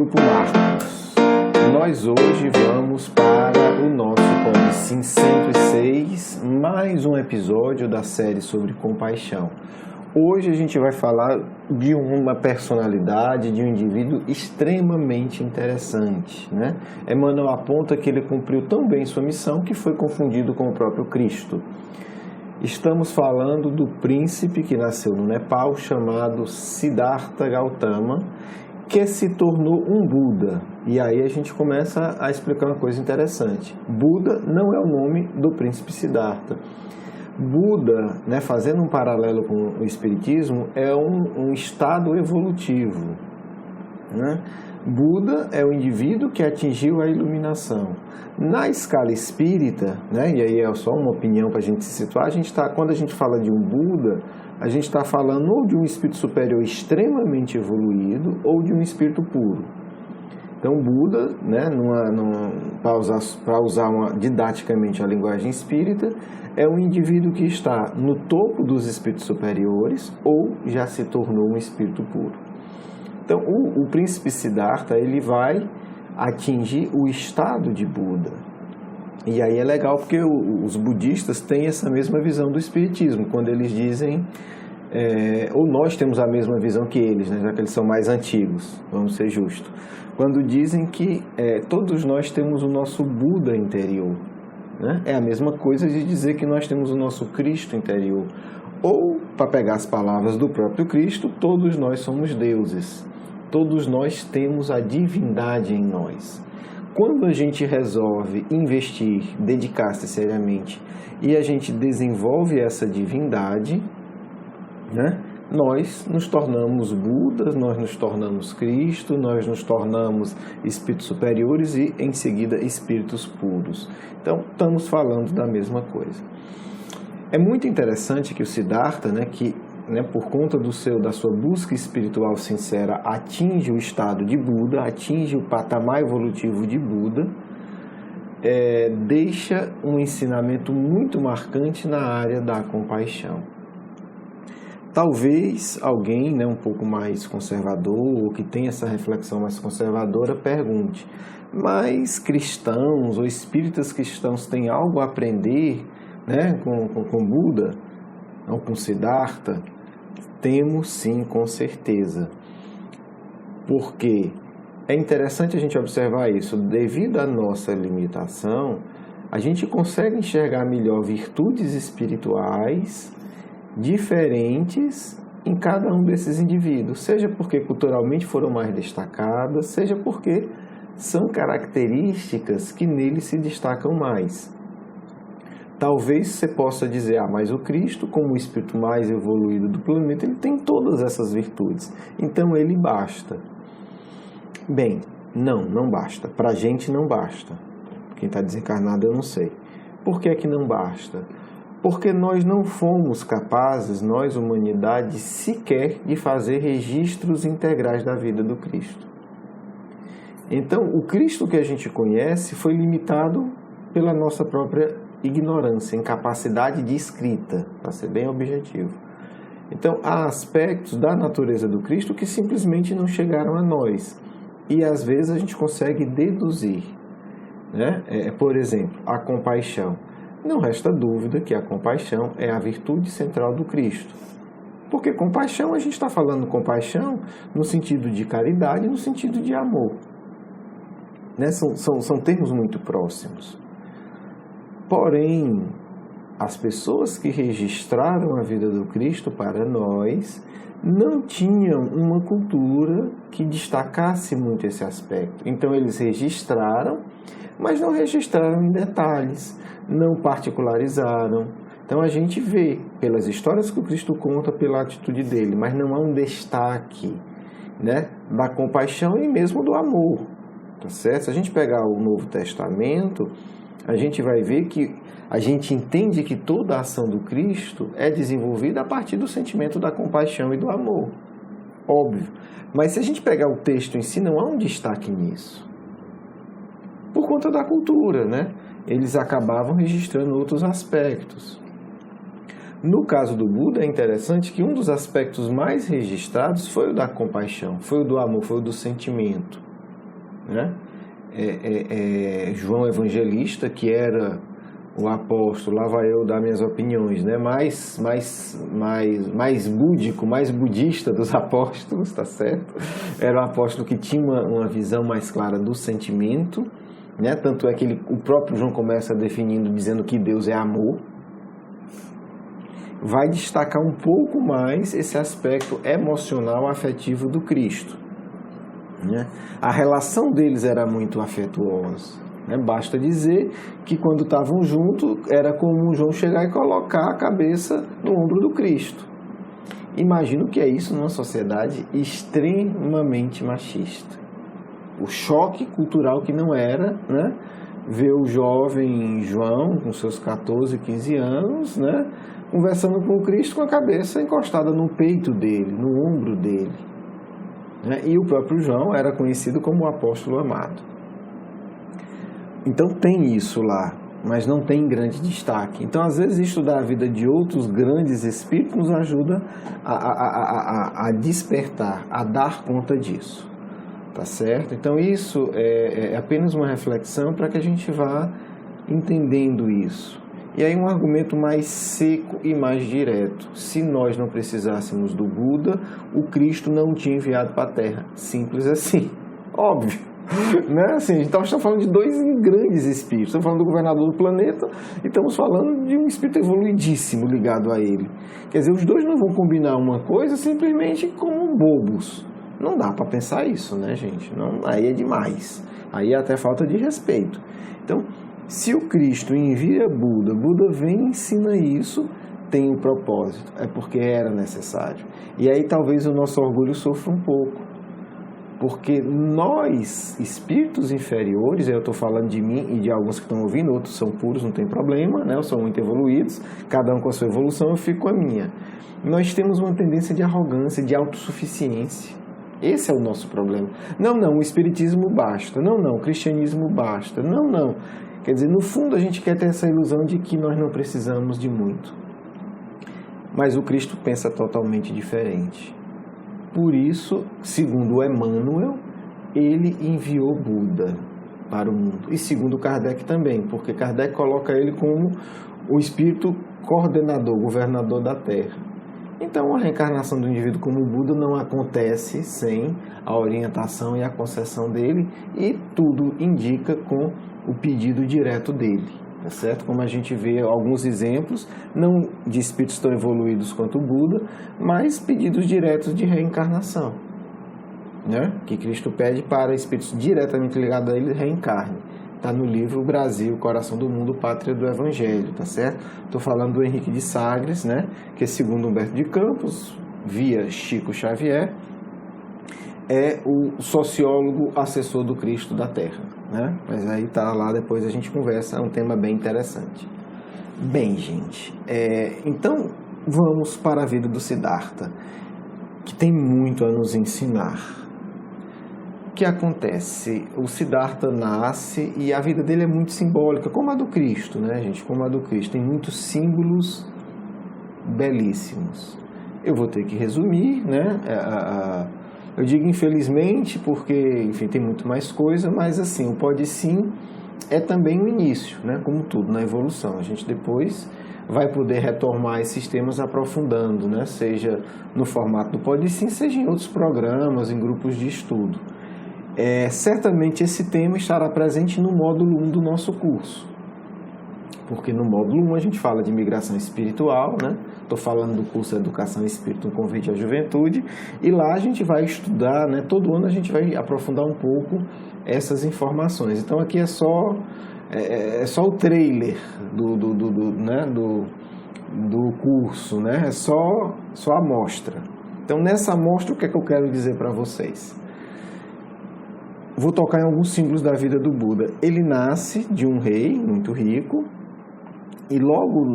Grupo Marcos. Nós hoje vamos para o nosso Sim 106, mais um episódio da série sobre compaixão. Hoje a gente vai falar de uma personalidade, de um indivíduo extremamente interessante, né? Emmanuel aponta que ele cumpriu tão bem sua missão que foi confundido com o próprio Cristo. Estamos falando do príncipe que nasceu no Nepal, chamado Siddhartha Gautama, que se tornou um Buda. E aí a gente começa a explicar uma coisa interessante. Buda não é o nome do príncipe Siddhartha. Buda, né, fazendo um paralelo com o Espiritismo, é um estado evolutivo, né? Buda é o indivíduo que atingiu a iluminação. Na escala espírita, né, e aí é só uma opinião para a gente se situar, quando a gente fala de um Buda, a gente está falando ou de um espírito superior extremamente evoluído ou de um espírito puro. Então, Buda, né, para usar didaticamente a linguagem espírita, é um indivíduo que está no topo dos espíritos superiores ou já se tornou um espírito puro. Então, o príncipe Siddhartha, ele vai atingir o estado de Buda. E aí é legal porque os budistas têm essa mesma visão do espiritismo, quando eles dizem, ou nós temos a mesma visão que eles, né, já que eles são mais antigos, vamos ser justos, quando dizem que todos nós temos o nosso Buda interior, né? É a mesma coisa de dizer que nós temos o nosso Cristo interior. Ou, para pegar as palavras do próprio Cristo, todos nós somos deuses. Todos nós temos a divindade em nós. Quando a gente resolve investir, dedicar-se seriamente, e a gente desenvolve essa divindade, né, nós nos tornamos Budas, nós nos tornamos Cristo, nós nos tornamos espíritos superiores e, em seguida, espíritos puros. Então, estamos falando da mesma coisa. É muito interessante que o Siddhartha, por conta da sua busca espiritual sincera, atinge o estado de Buda, atinge o patamar evolutivo de Buda, deixa um ensinamento muito marcante na área da compaixão. Talvez alguém, um pouco mais conservador, ou que tem essa reflexão mais conservadora, pergunte, mas cristãos ou espíritas cristãos têm algo a aprender, com Buda, ou com Siddhartha? Temos sim, com certeza. Porque é interessante a gente observar isso. Devido à nossa limitação, a gente consegue enxergar melhor virtudes espirituais diferentes em cada um desses indivíduos, seja porque culturalmente foram mais destacadas, seja porque são características que neles se destacam mais. Talvez você possa dizer, mas o Cristo, como o espírito mais evoluído do planeta, ele tem todas essas virtudes, então ele basta. Bem, não basta. Para a gente não basta. Quem está desencarnado eu não sei. Por que é que não basta? Porque nós não fomos capazes, nós, humanidade, sequer de fazer registros integrais da vida do Cristo. Então, o Cristo que a gente conhece foi limitado pela nossa própria ignorância, incapacidade de escrita, para ser bem objetivo. Então, há aspectos da natureza do Cristo que simplesmente não chegaram a nós. E, às vezes, a gente consegue deduzir. Por exemplo, a compaixão. Não resta dúvida que a compaixão é a virtude central do Cristo. Porque compaixão, a gente está falando compaixão no sentido de caridade, no sentido de amor. São termos muito próximos. Porém, as pessoas que registraram a vida do Cristo para nós não tinham uma cultura que destacasse muito esse aspecto. Então, eles registraram, mas não registraram em detalhes, não particularizaram. Então, a gente vê pelas histórias que o Cristo conta, pela atitude dele, mas não há um destaque, da compaixão e mesmo do amor. Tá certo? Se a gente pegar o Novo Testamento, a gente vai ver que a gente entende que toda a ação do Cristo é desenvolvida a partir do sentimento da compaixão e do amor. Óbvio. Mas se a gente pegar o texto em si, não há um destaque nisso. Por conta da cultura, Eles acabavam registrando outros aspectos. No caso do Buda, é interessante que um dos aspectos mais registrados foi o da compaixão, foi o do amor, foi o do sentimento. né? João Evangelista, que era o apóstolo, lá vai eu dar minhas opiniões, né? mais búdico, mais budista dos apóstolos, tá certo? Era um apóstolo que tinha uma visão mais clara do sentimento, né? Tanto é que o próprio João começa definindo, dizendo que Deus é amor. Vai destacar um pouco mais esse aspecto emocional, afetivo do Cristo, né? A relação deles era muito afetuosa, né? Basta dizer que quando estavam juntos, era comum João chegar e colocar a cabeça no ombro do Cristo. Imagino que é isso numa sociedade extremamente machista. O choque cultural que não era, né? Ver o jovem João, com seus 14, 15 anos, né? Conversando com o Cristo com a cabeça encostada no peito dele, no ombro dele, né? E o próprio João era conhecido como o apóstolo amado. Então tem isso lá, mas não tem grande destaque. Então, às vezes, estudar a vida de outros grandes espíritos nos ajuda a despertar, a dar conta disso. Tá certo? Então, isso é apenas uma reflexão para que a gente vá entendendo isso. E aí um argumento mais seco e mais direto. Se nós não precisássemos do Buda, o Cristo não tinha enviado para a Terra. Simples assim. Óbvio. Né? Assim, então, estamos falando de dois grandes espíritos. Estamos falando do governador do planeta e estamos falando de um espírito evoluidíssimo ligado a ele. Quer dizer, os dois não vão combinar uma coisa simplesmente como bobos. Não dá para pensar isso, né, gente? Não, aí é demais. Aí é até falta de respeito. Então, se o Cristo envia Buda, Buda vem e ensina isso, tem um propósito. É porque era necessário. E aí talvez o nosso orgulho sofra um pouco. Porque nós, espíritos inferiores, eu estou falando de mim e de alguns que estão ouvindo, outros são puros, não tem problema, né? São muito evoluídos, cada um com a sua evolução, eu fico com a minha. Nós temos uma tendência de arrogância, de autossuficiência. Esse é o nosso problema. Não, o espiritismo basta. Não, o cristianismo basta. Não. Quer dizer, no fundo a gente quer ter essa ilusão de que nós não precisamos de muito. Mas o Cristo pensa totalmente diferente. Por isso, segundo Emmanuel, ele enviou Buda para o mundo. E segundo Kardec também, porque Kardec coloca ele como o espírito coordenador, governador da Terra. Então, a reencarnação do indivíduo como Buda não acontece sem a orientação e a concessão dele, e tudo indica com o pedido direto dele, tá certo? Como a gente vê alguns exemplos, não de espíritos tão evoluídos quanto o Buda, mas pedidos diretos de reencarnação, né? Que Cristo pede para espíritos diretamente ligados a ele reencarnem. Está no livro Brasil, Coração do Mundo, Pátria do Evangelho, tá certo? Estou falando do Henrique de Sagres, né? Que segundo Humberto de Campos, via Chico Xavier, é o sociólogo assessor do Cristo da Terra, né? Mas aí tá lá, depois a gente conversa, é um tema bem interessante. Bem, gente, então vamos para a vida do Siddhartha, que tem muito a nos ensinar. O que acontece? O Siddhartha nasce e a vida dele é muito simbólica, como a do Cristo, né, gente? Como a do Cristo. Tem muitos símbolos belíssimos. Eu vou ter que resumir, né? Eu digo infelizmente porque, enfim, tem muito mais coisa, mas assim, o pode sim é também o início, né? Como tudo na evolução. A gente depois vai poder retomar esses temas aprofundando, né? Seja no formato do pode sim, seja em outros programas, em grupos de estudo. Certamente esse tema estará presente no módulo 1 do nosso curso, porque no módulo 1 a gente fala de migração espiritual, né? Estou falando do curso Educação Espírita, um convite à juventude, e lá a gente vai estudar, né? Todo ano a gente vai aprofundar um pouco essas informações. Então aqui é só o trailer do curso, né? É só a amostra. Então nessa amostra o que é que eu quero dizer para vocês? Vou tocar em alguns símbolos da vida do Buda. Ele nasce de um rei muito rico e logo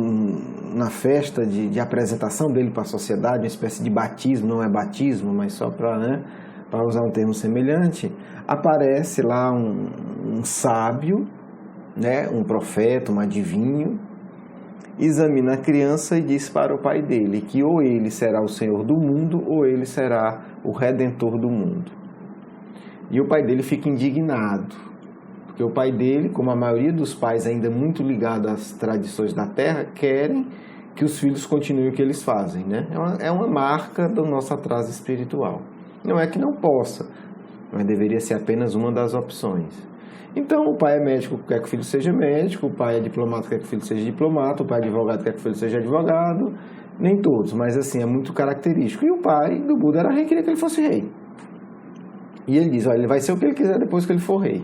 na festa de apresentação dele para a sociedade, uma espécie de batismo, não é batismo, mas só para usar um termo semelhante, aparece lá um sábio, né, um profeta, um adivinho, examina a criança e diz para o pai dele que ou ele será o Senhor do mundo ou ele será o Redentor do mundo. E o pai dele fica indignado, porque o pai dele, como a maioria dos pais ainda muito ligado às tradições da terra, querem que os filhos continuem o que eles fazem, né? É uma marca do nosso atraso espiritual. Não é que não possa, mas deveria ser apenas uma das opções. Então, o pai é médico, quer que o filho seja médico, o pai é diplomata, quer que o filho seja diplomata, o pai é advogado, quer que o filho seja advogado. Nem todos, mas assim, é muito característico. E o pai do Buda era rei, queria que ele fosse rei. E ele diz, olha, ele vai ser o que ele quiser depois que ele for rei.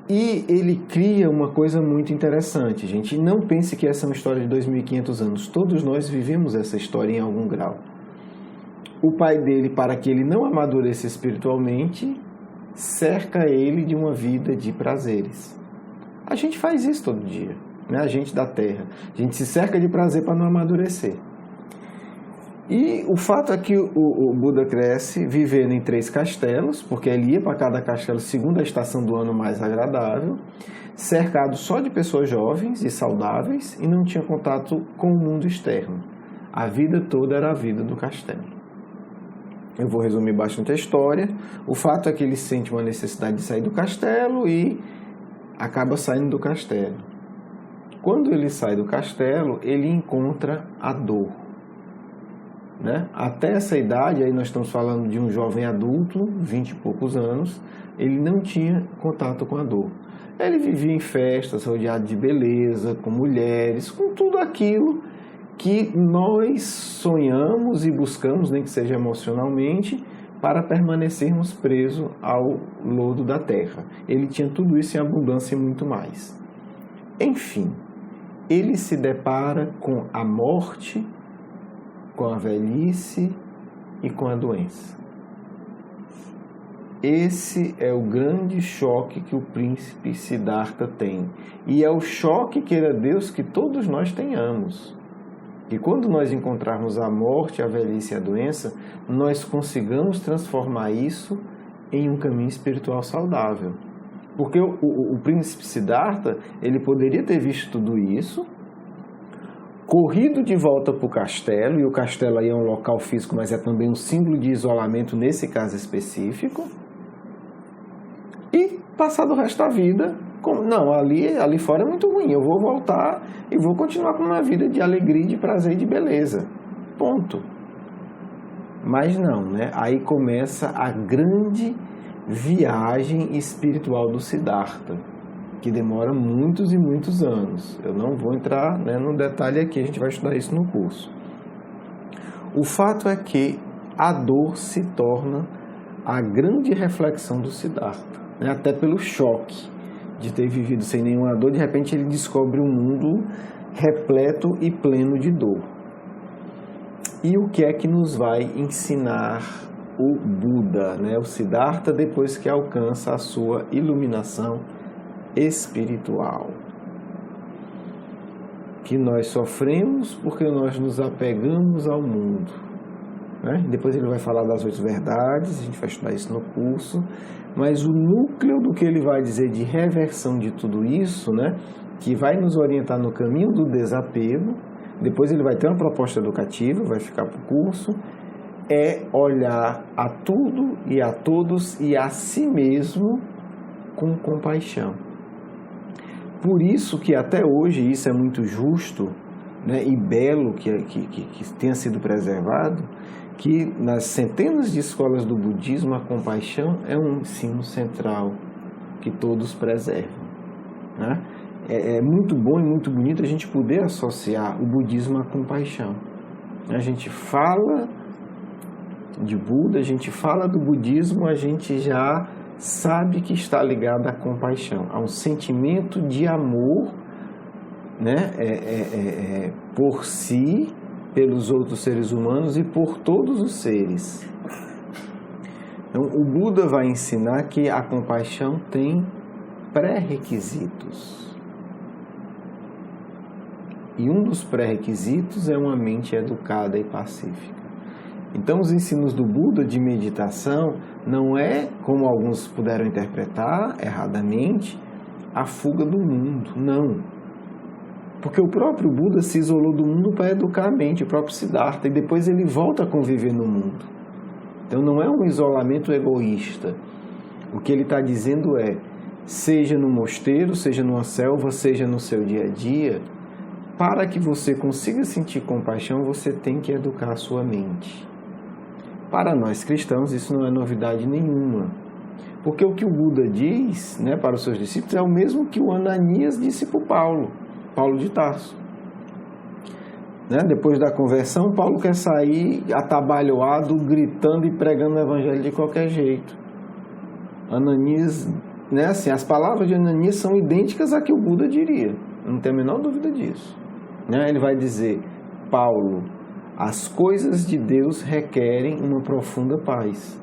E ele cria uma coisa muito interessante, gente. Não pense que essa é uma história de 2.500 anos. Todos nós vivemos essa história em algum grau. O pai dele, para que ele não amadureça espiritualmente, cerca ele de uma vida de prazeres. A gente faz isso todo dia, né? A gente da Terra. A gente se cerca de prazer para não amadurecer. E o fato é que o Buda cresce vivendo em 3 castelos, porque ele ia para cada castelo segundo a estação do ano mais agradável, cercado só de pessoas jovens e saudáveis e não tinha contato com o mundo externo. A vida toda era a vida do castelo. Eu vou resumir bastante a história. O fato é que ele sente uma necessidade de sair do castelo e acaba saindo do castelo. Quando ele sai do castelo, ele encontra a dor. Né? Até essa idade, aí nós estamos falando de um jovem adulto, 20 e poucos anos, ele não tinha contato com a dor. Ele vivia em festas, rodeado de beleza, com mulheres, com tudo aquilo que nós sonhamos e buscamos, nem que seja emocionalmente, para permanecermos presos ao lodo da terra. Ele tinha tudo isso em abundância e muito mais. Enfim, ele se depara com a morte, com a velhice e com a doença. Esse é o grande choque que o príncipe Siddhartha tem. E é o choque, queira Deus, que todos nós tenhamos. E quando nós encontrarmos a morte, a velhice e a doença, nós consigamos transformar isso em um caminho espiritual saudável. Porque o príncipe Siddhartha, ele poderia ter visto tudo isso, corrido de volta para o castelo, e o castelo aí é um local físico, mas é também um símbolo de isolamento nesse caso específico, e passar o resto da vida, não, ali fora é muito ruim, eu vou voltar e vou continuar com uma vida de alegria, de prazer e de beleza, ponto. Mas não, né? Aí começa a grande viagem espiritual do Siddhartha, que demora muitos e muitos anos. Eu não vou entrar, né, no detalhe aqui, a gente vai estudar isso no curso. O fato é que a dor se torna a grande reflexão do Siddhartha, né, até pelo choque de ter vivido sem nenhuma dor, de repente ele descobre um mundo repleto e pleno de dor. E o que é que nos vai ensinar o Buda, né, o Siddhartha, depois que alcança a sua iluminação espiritual? Que nós sofremos porque nós nos apegamos ao mundo, né? Depois ele vai falar das 8 verdades, a gente vai estudar isso no curso, mas o núcleo do que ele vai dizer de reversão de tudo isso, né, que vai nos orientar no caminho do desapego, depois ele vai ter uma proposta educativa, vai ficar para o curso, é olhar a tudo e a todos e a si mesmo com compaixão. Por isso que até hoje isso é muito justo, né, e belo que tenha sido preservado, que nas centenas de escolas do budismo a compaixão é um ensino central que todos preservam, né? É muito bom e muito bonito a gente poder associar o budismo à compaixão. A gente fala de Buda, a gente fala do budismo, a gente já sabe que está ligado à compaixão, a um sentimento de amor, né, por si, pelos outros seres humanos e por todos os seres. Então, o Buda vai ensinar que a compaixão tem pré-requisitos. E um dos pré-requisitos é uma mente educada e pacífica. Então, os ensinos do Buda de meditação não é, como alguns puderam interpretar erradamente, a fuga do mundo, não. Porque o próprio Buda se isolou do mundo para educar a mente, o próprio Siddhartha, e depois ele volta a conviver no mundo. Então não é um isolamento egoísta. O que ele está dizendo é, seja no mosteiro, seja numa selva, seja no seu dia a dia, para que você consiga sentir compaixão, você tem que educar a sua mente. Para nós cristãos, isso não é novidade nenhuma. Porque o que o Buda diz, né, para os seus discípulos é o mesmo que o Ananias disse para o Paulo de Tarso. Né? Depois da conversão, Paulo quer sair atabalhoado, gritando e pregando o evangelho de qualquer jeito. Ananias, né, assim, as palavras de Ananias são idênticas à que o Buda diria, não tem a menor dúvida disso. Né? Ele vai dizer, Paulo, as coisas de Deus requerem uma profunda paz.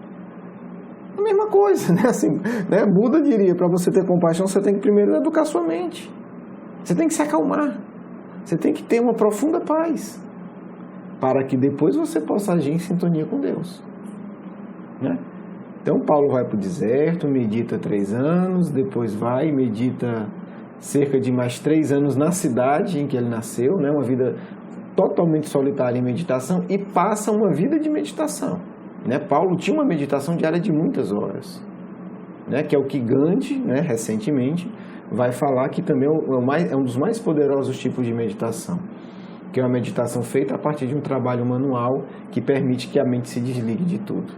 A mesma coisa, né? Assim, né? Buda diria, para você ter compaixão, você tem que primeiro educar sua mente. Você tem que se acalmar. Você tem que ter uma profunda paz, para que depois você possa agir em sintonia com Deus. Né? Então, Paulo vai para o deserto, medita 3 anos, depois vai e medita cerca de mais 3 anos na cidade em que ele nasceu, né? Uma vida totalmente solitária em meditação, e passa uma vida de meditação. Né? Paulo tinha uma meditação diária de muitas horas, né? Que é o que Gandhi, né, recentemente, vai falar que também é um dos mais poderosos tipos de meditação, que é uma meditação feita a partir de um trabalho manual que permite que a mente se desligue de tudo.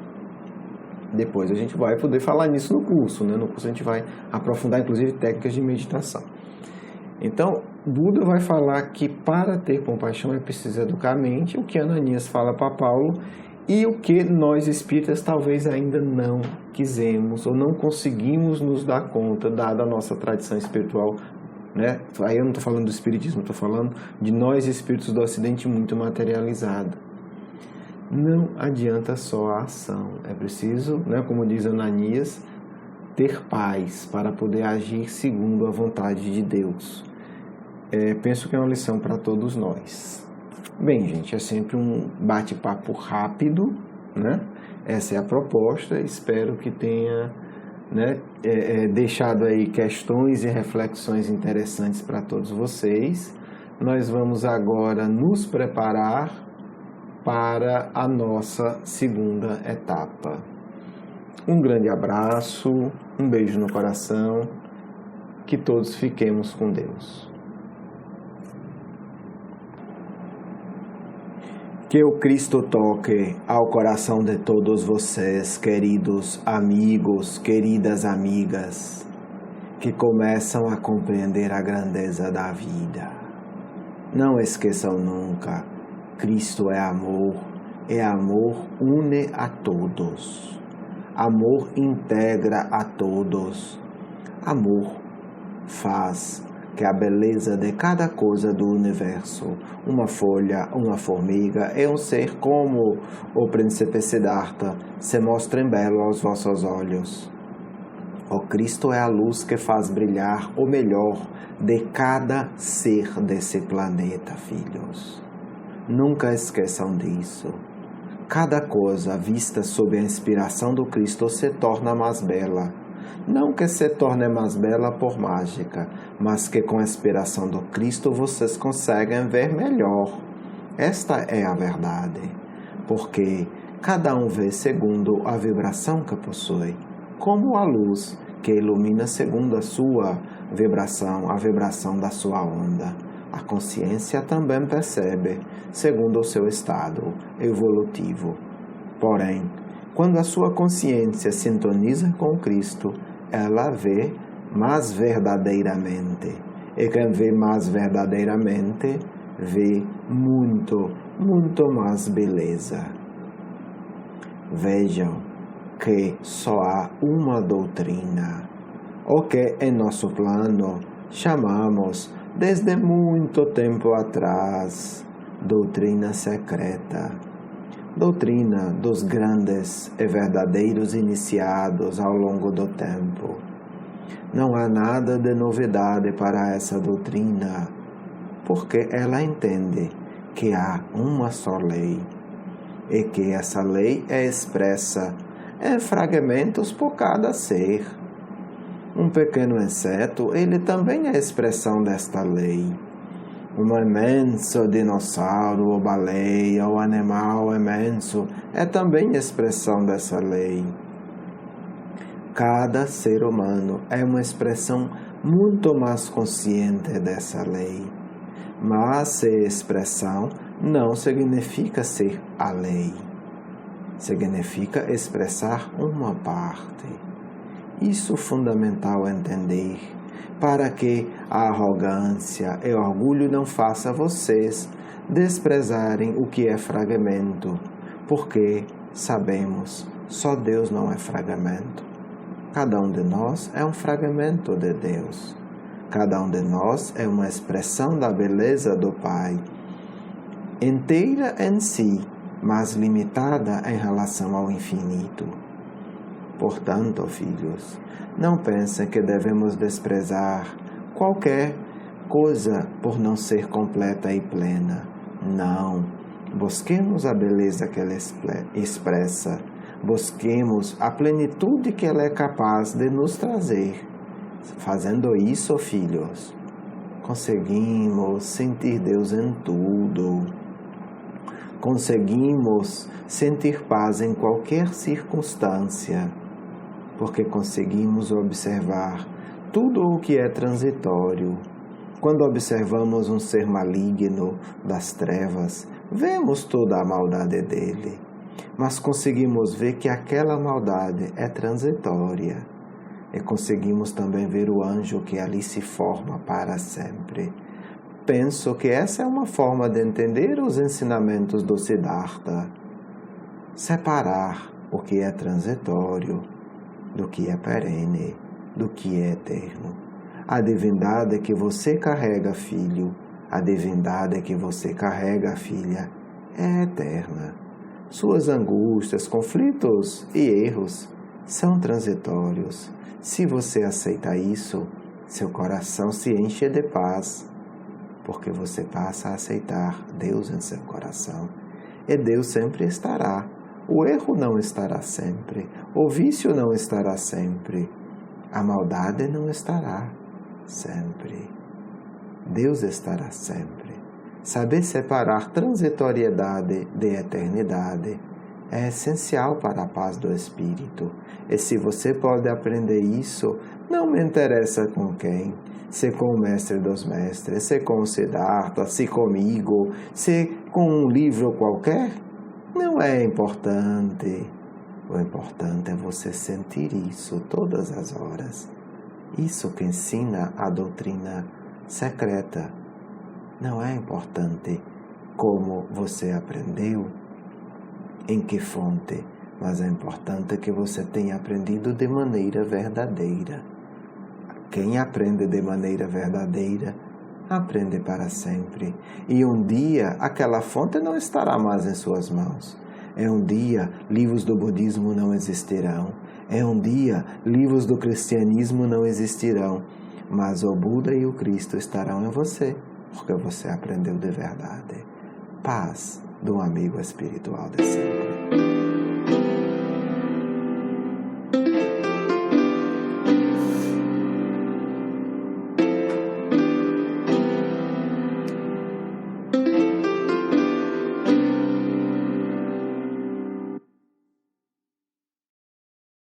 Depois a gente vai poder falar nisso no curso, né? No curso a gente vai aprofundar, inclusive, técnicas de meditação. Então, Buda vai falar que para ter compaixão é preciso educar a mente, o que Ananias fala para Paulo, e o que nós espíritas talvez ainda não quisemos ou não conseguimos nos dar conta, dada a nossa tradição espiritual, né? Aí eu não estou falando do espiritismo, estou falando de nós espíritos do Ocidente muito materializado. Não adianta só a ação, é preciso, né, como diz Ananias, ter paz para poder agir segundo a vontade de Deus. Penso que é uma lição para todos nós. Bem, gente, é sempre um bate-papo rápido, né? Essa é a proposta. Espero que tenha, né, deixado aí questões e reflexões interessantes para todos vocês. Nós vamos agora nos preparar para a nossa segunda etapa. Um grande abraço, um beijo no coração, que todos fiquemos com Deus. Que o Cristo toque ao coração de todos vocês, queridos amigos, queridas amigas, que começam a compreender a grandeza da vida. Não esqueçam nunca, Cristo é amor une a todos. Amor integra a todos. Amor faz que a beleza de cada coisa do universo, uma folha, uma formiga e um ser como o príncipe Siddhartha, se mostrem belo aos vossos olhos. O Cristo é a luz que faz brilhar o melhor de cada ser desse planeta, filhos. Nunca esqueçam disso. Cada coisa vista sob a inspiração do Cristo se torna mais bela. Não que se torne mais bela por mágica, mas que com a inspiração do Cristo vocês conseguem ver melhor. Esta é a verdade, porque cada um vê segundo a vibração que possui, como a luz que ilumina segundo a sua vibração, a vibração da sua onda. A consciência também percebe segundo o seu estado evolutivo. Porém, quando a sua consciência sintoniza com Cristo, ela vê mais verdadeiramente. E quem vê mais verdadeiramente, vê muito, muito mais beleza. Vejam que só há uma doutrina, o que em nosso plano chamamos, desde muito tempo atrás, doutrina secreta. Doutrina dos grandes e verdadeiros iniciados ao longo do tempo. Não há nada de novidade para essa doutrina, porque ela entende que há uma só lei, e que essa lei é expressa em fragmentos por cada ser. Um pequeno inseto, ele também é expressão desta lei. Um imenso dinossauro ou baleia ou animal imenso é também expressão dessa lei. Cada ser humano é uma expressão muito mais consciente dessa lei. Mas ser expressão não significa ser a lei. Significa expressar uma parte. Isso é fundamental entender, para que a arrogância e o orgulho não façam vocês desprezarem o que é fragmento, porque sabemos, só Deus não é fragmento. Cada um de nós é um fragmento de Deus. Cada um de nós é uma expressão da beleza do Pai, inteira em si, mas limitada em relação ao infinito. Portanto, filhos, não pensem que devemos desprezar qualquer coisa por não ser completa e plena. Não. Busquemos a beleza que ela expressa. Busquemos a plenitude que ela é capaz de nos trazer. Fazendo isso, filhos, conseguimos sentir Deus em tudo. Conseguimos sentir paz em qualquer circunstância, porque conseguimos observar tudo o que é transitório. Quando observamos um ser maligno das trevas, vemos toda a maldade dele, mas conseguimos ver que aquela maldade é transitória. E conseguimos também ver o anjo que ali se forma para sempre. Penso que essa é uma forma de entender os ensinamentos do Siddhartha. Separar o que é transitório do que é perene, do que é eterno. A divindade que você carrega, filho, a divindade que você carrega, filha, é eterna. Suas angústias, conflitos e erros são transitórios. Se você aceita isso, seu coração se enche de paz, porque você passa a aceitar Deus em seu coração. E Deus sempre estará. O erro não estará sempre. O vício não estará sempre. A maldade não estará sempre. Deus estará sempre. Saber separar transitoriedade de eternidade é essencial para a paz do espírito. E se você pode aprender isso, não me interessa com quem, se com o mestre dos mestres, se com o Siddhartha, se comigo, se com um livro qualquer, não é importante. O importante é você sentir isso todas as horas. Isso que ensina a doutrina secreta. Não é importante como você aprendeu, em que fonte, mas é importante que você tenha aprendido de maneira verdadeira. Quem aprende de maneira verdadeira, aprende para sempre. E um dia, aquela fonte não estará mais em suas mãos. É um dia, livros do budismo não existirão. É um dia, livros do cristianismo não existirão. Mas o Buda e o Cristo estarão em você, porque você aprendeu de verdade. Paz do amigo espiritual de sempre.